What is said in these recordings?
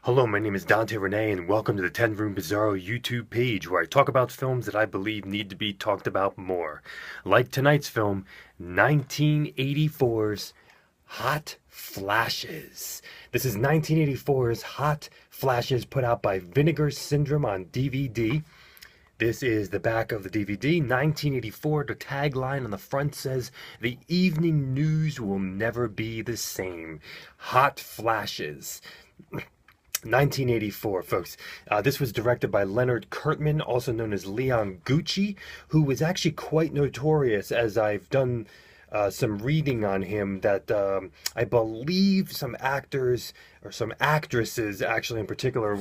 Hello, my name is Dante Renee, and welcome to the 10 Room Bizarro YouTube page where I talk about films that I believe need to be talked about more. Like tonight's film, 1984's Hot Flashes. This is 1984's Hot Flashes, put out by Vinegar Syndrome on DVD. This is the back of the DVD, 1984. The tagline on the front says, "The evening news will never be the same. Hot Flashes." 1984, folks. This was directed by Leonard Kurtzman, also known as Leon Gucci, who was actually quite notorious, as I've done some reading on him, that I believe some actors or some actresses, actually in particular,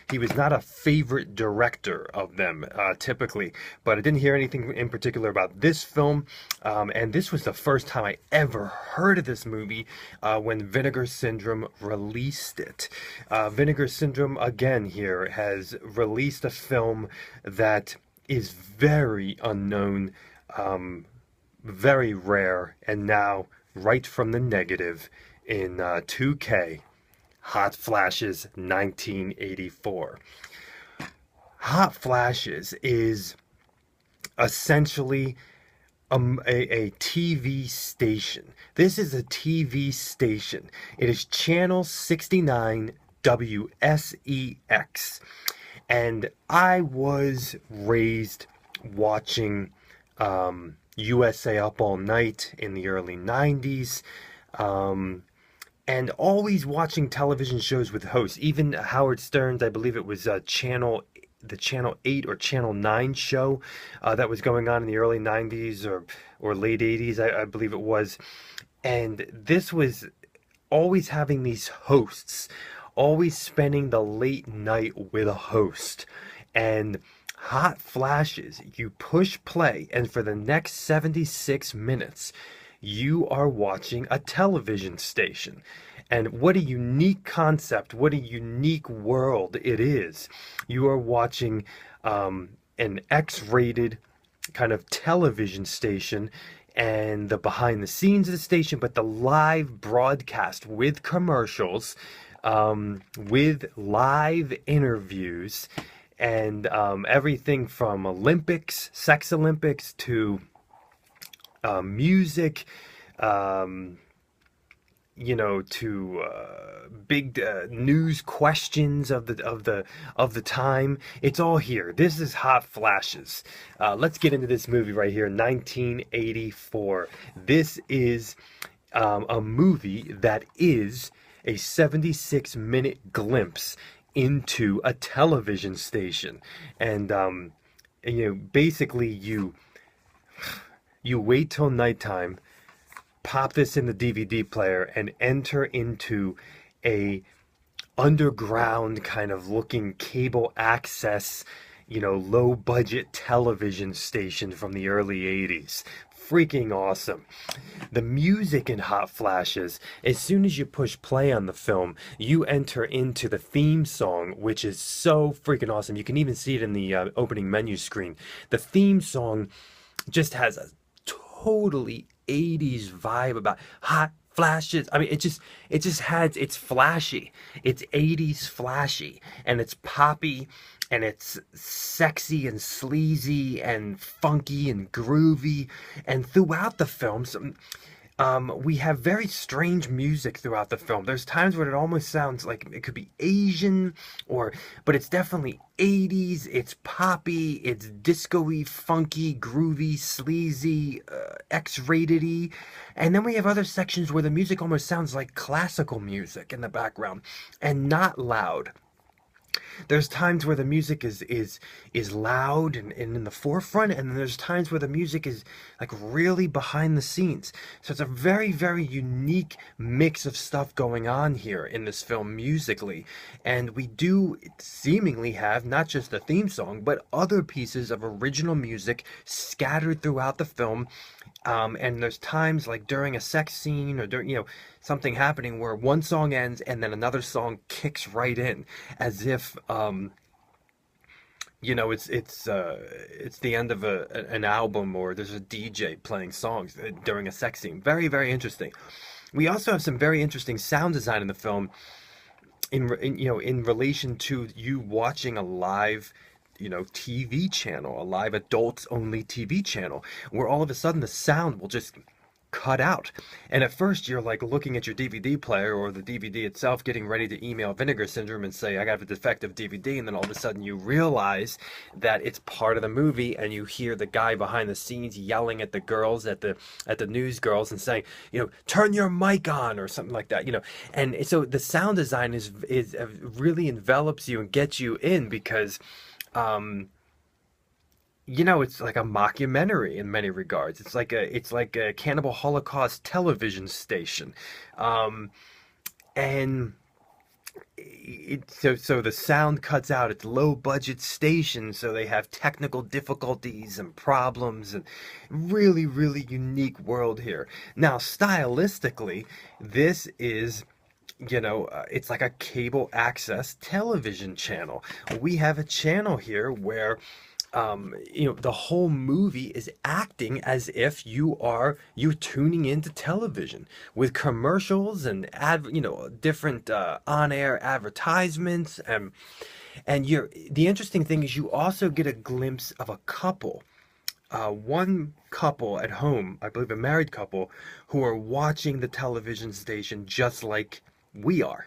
he was not a favorite director of them typically, but I didn't hear anything in particular about this film, and this was the first time I ever heard of this movie when Vinegar Syndrome released it. Vinegar Syndrome, again, here has released a film that is very unknown, very rare, and now right from the negative in 2K. Hot Flashes 1984. Hot Flashes is essentially a TV station. This is a TV station. It is channel 69 WSEX. And I was raised watching USA Up All Night in the early 90s, and always watching television shows with hosts. Even Howard Stern's, I believe it was the Channel 8 or Channel 9 show that was going on in the early 90s or late 80s, I believe it was. And this was always having these hosts, always spending the late night with a host. And Hot Flashes, you push play, and for the next 76 minutes, you are watching a television station. And what a unique concept, what a unique world it is. You are watching an X-rated kind of television station, and the behind the scenes of the station, but the live broadcast with commercials, with live interviews, and everything from Olympics, sex Olympics, to music, to big news questions of the time. It's all here. This is Hot Flashes. Let's get into this movie right here, 1984. This is a movie that is a 76-minute glimpse into a television station, and basically you wait till nighttime, pop this in the DVD player, and enter into a underground kind of looking cable access, low budget television station from the early 80s. Freaking awesome. The music in Hot Flashes, as soon as you push play on the film, you enter into the theme song, which is so freaking awesome. You can even see it in the opening menu screen. The theme song just has a totally 80s vibe about Hot Flashes. I mean, it just has, it's flashy. It's 80s flashy, and it's poppy, and it's sexy and sleazy and funky and groovy. And throughout the film, we have very strange music throughout the film. There's times where it almost sounds like it could be Asian, but it's definitely 80s. It's poppy, it's disco-y, funky, groovy, sleazy, X-rated-y. And then we have other sections where the music almost sounds like classical music in the background, and not loud. There's times where the music is loud and in the forefront, and then there's times where the music is like really behind the scenes. So it's a very, very unique mix of stuff going on here in this film musically. And we do seemingly have not just the theme song, but other pieces of original music scattered throughout the film. And there's times like during a sex scene or during, something happening where one song ends and then another song kicks right in, as if it's the end of an album, or there's a DJ playing songs during a sex scene. Very, very interesting. We also have some very interesting sound design in the film. in relation to you watching a live TV channel, a live adults only TV channel, where all of a sudden the sound will just cut out. And at first you're like looking at your DVD player or the DVD itself, getting ready to email Vinegar Syndrome and say, I got a defective DVD. And then all of a sudden you realize that it's part of the movie, and you hear the guy behind the scenes yelling at the girls, at the news girls, and saying, turn your mic on or something like that, And so the sound design is really envelops you and gets you in, because it's like a mockumentary in many regards. It's like a Cannibal Holocaust television station, and so the sound cuts out. It's low budget station, so they have technical difficulties and problems, and really, really unique world here. Now, stylistically, this is. It's like a cable access television channel. We have a channel here where the whole movie is acting as if you're tuning into television, with commercials and different on-air advertisements, and the interesting thing is you also get a glimpse of a couple. One couple at home, I believe a married couple, who are watching the television station just like we are,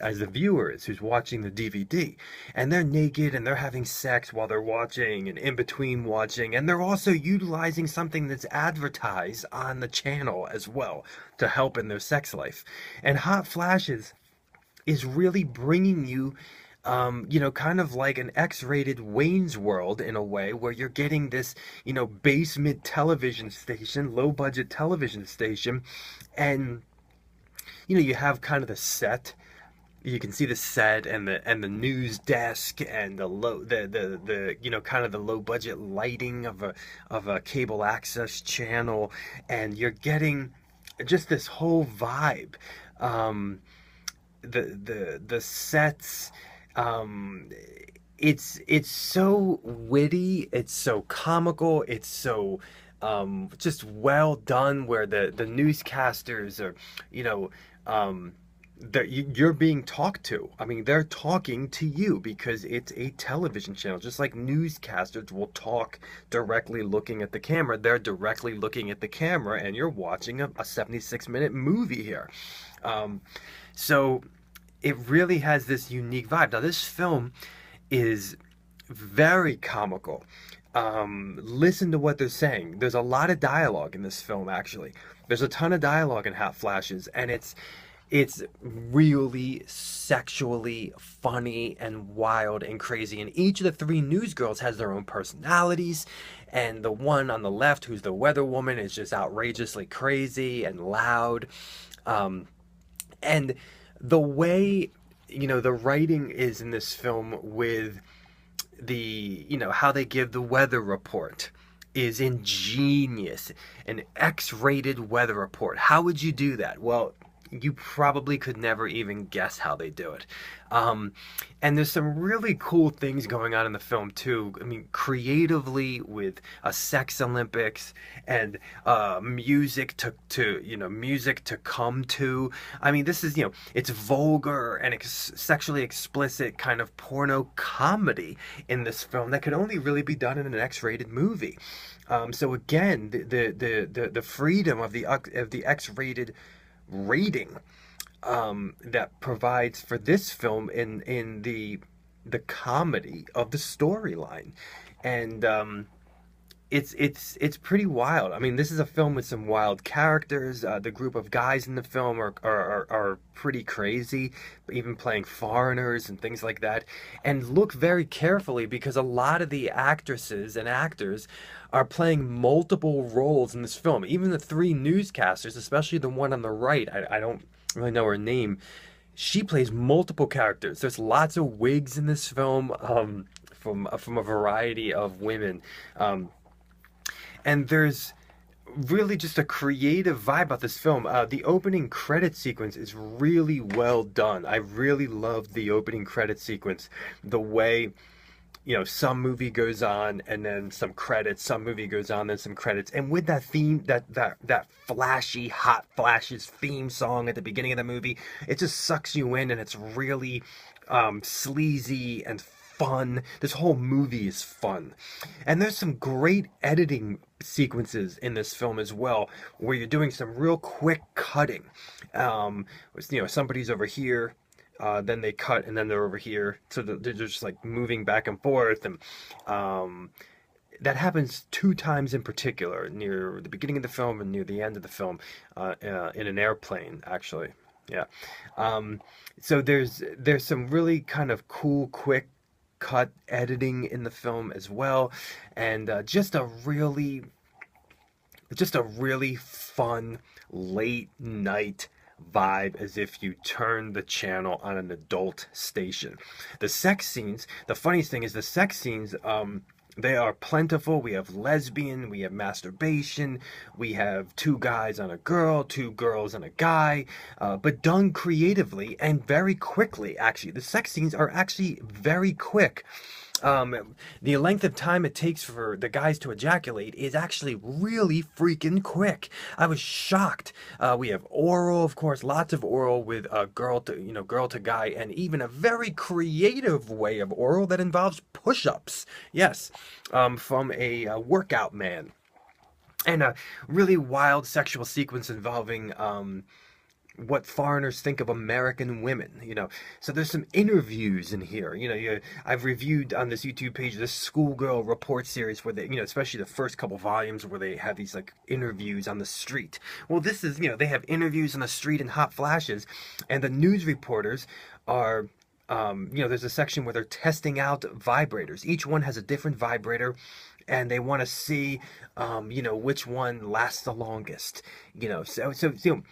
as the viewers who's watching the DVD, and they're naked and they're having sex while they're watching and in between watching, and they're also utilizing something that's advertised on the channel as well to help in their sex life. And Hot Flashes is really bringing you kind of like an X-rated Wayne's World in a way, where you're getting this, basement television station, low budget television station, and you have kind of the set. You can see the set and the news desk and the kind of the low budget lighting of a cable access channel, and you're getting just this whole vibe. The sets, it's so witty, it's so comical, it's so just well done, where the newscasters are, you're being talked to. I mean, they're talking to you because it's a television channel. Just like newscasters will talk directly looking at the camera, they're directly looking at the camera, and you're watching a 76-minute movie here. So it really has this unique vibe. Now, this film is very comical. Listen to what they're saying. There's a lot of dialogue in this film, actually. There's a ton of dialogue in Hot Flashes, and it's really sexually funny and wild and crazy. And each of the three newsgirls has their own personalities. And the one on the left, who's the weather woman, is just outrageously crazy and loud. And the way, the writing is in this film, with the, how they give the weather report, is ingenious. An X-rated weather report. How would you do that? Well, you probably could never even guess how they do it. And there's some really cool things going on in the film too. I mean, creatively, with a sex Olympics and music to come to. I mean, this is, it's vulgar and sexually explicit kind of porno comedy in this film that could only really be done in an X-rated movie. So again, the freedom of the X-rated rating that provides for this film in the comedy of the storyline, and it's pretty wild. I mean, this is a film with some wild characters. The group of guys in the film are pretty crazy, even playing foreigners and things like that. And look very carefully, because a lot of the actresses and actors are playing multiple roles in this film. Even the three newscasters, especially the one on the right, I don't really know her name. She plays multiple characters. There's lots of wigs in this film, from a variety of women. And there's really just a creative vibe about this film. The opening credit sequence is really well done. I really loved the opening credit sequence. The way you know, some movie goes on and then some credits, some movie goes on, then some credits. And with that theme, that flashy, hot flashes theme song at the beginning of the movie, it just sucks you in, and it's really sleazy and fun. This whole movie is fun. And there's some great editing sequences in this film as well, where you're doing some real quick cutting. You know, somebody's over here, then they cut, and then they're over here. So they're just like moving back and forth. And that happens two times in particular, near the beginning of the film and near the end of the film, in an airplane, actually. Yeah. So there's some really kind of cool, quick cut editing in the film as well, and just a really fun late night vibe, as if you turn the channel on an adult station. The sex scenes, the funniest thing is the sex scenes, they are plentiful. We have lesbian, we have masturbation, we have two guys on a girl, two girls and a guy, but done creatively and very quickly, actually. The sex scenes are actually very quick. The length of time it takes for the guys to ejaculate is actually really freaking quick. I was shocked. We have oral, of course, lots of oral with girl to guy, and even a very creative way of oral that involves push-ups. Yes, from a workout man. And a really wild sexual sequence involving what foreigners think of American women, you know. So there's some interviews in here. You know, I've reviewed on this YouTube page this Schoolgirl Report series where they, you know, especially the first couple volumes where they have these like interviews on the street. Well, this is, you know, they have interviews on the street in hot flashes, and the news reporters are, you know, there's a section where they're testing out vibrators. Each one has a different vibrator, and they want to see, you know, which one lasts the longest. You know, so you know,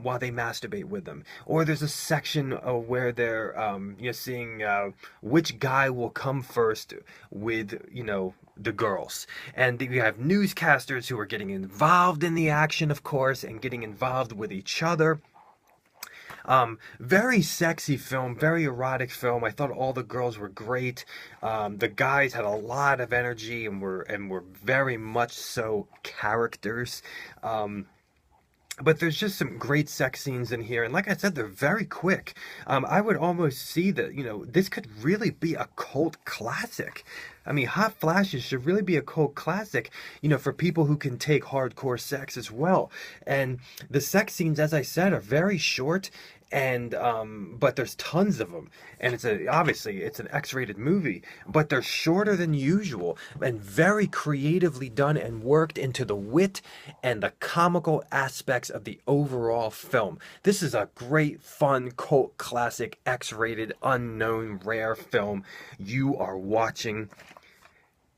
while they masturbate with them. Or there's a section where they're, you know, seeing which guy will come first with, you know, the girls. And you have newscasters who are getting involved in the action, of course, and getting involved with each other. Very sexy film, very erotic film. I thought all the girls were great. The guys had a lot of energy and were very much so characters. But there's just some great sex scenes in here, and like I said, they're very quick. I would almost see that, you know, this could really be a cult classic. I mean, Hot Flashes should really be a cult classic, you know, for people who can take hardcore sex as well. And the sex scenes, as I said, are very short, and but there's tons of them, and obviously it's an X-rated movie, but they're shorter than usual and very creatively done and worked into the wit and the comical aspects of the overall film. This is a great, fun, cult classic, X-rated, unknown, rare film. You are watching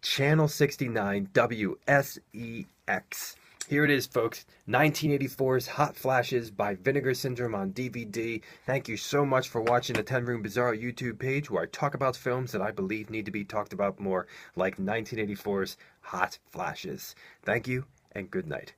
Channel 69 WSEX. Here it is, folks. 1984's Hot Flashes by Vinegar Syndrome on DVD. Thank you so much for watching the 10 Room Bizarro YouTube page, where I talk about films that I believe need to be talked about more, like 1984's Hot Flashes. Thank you, and good night.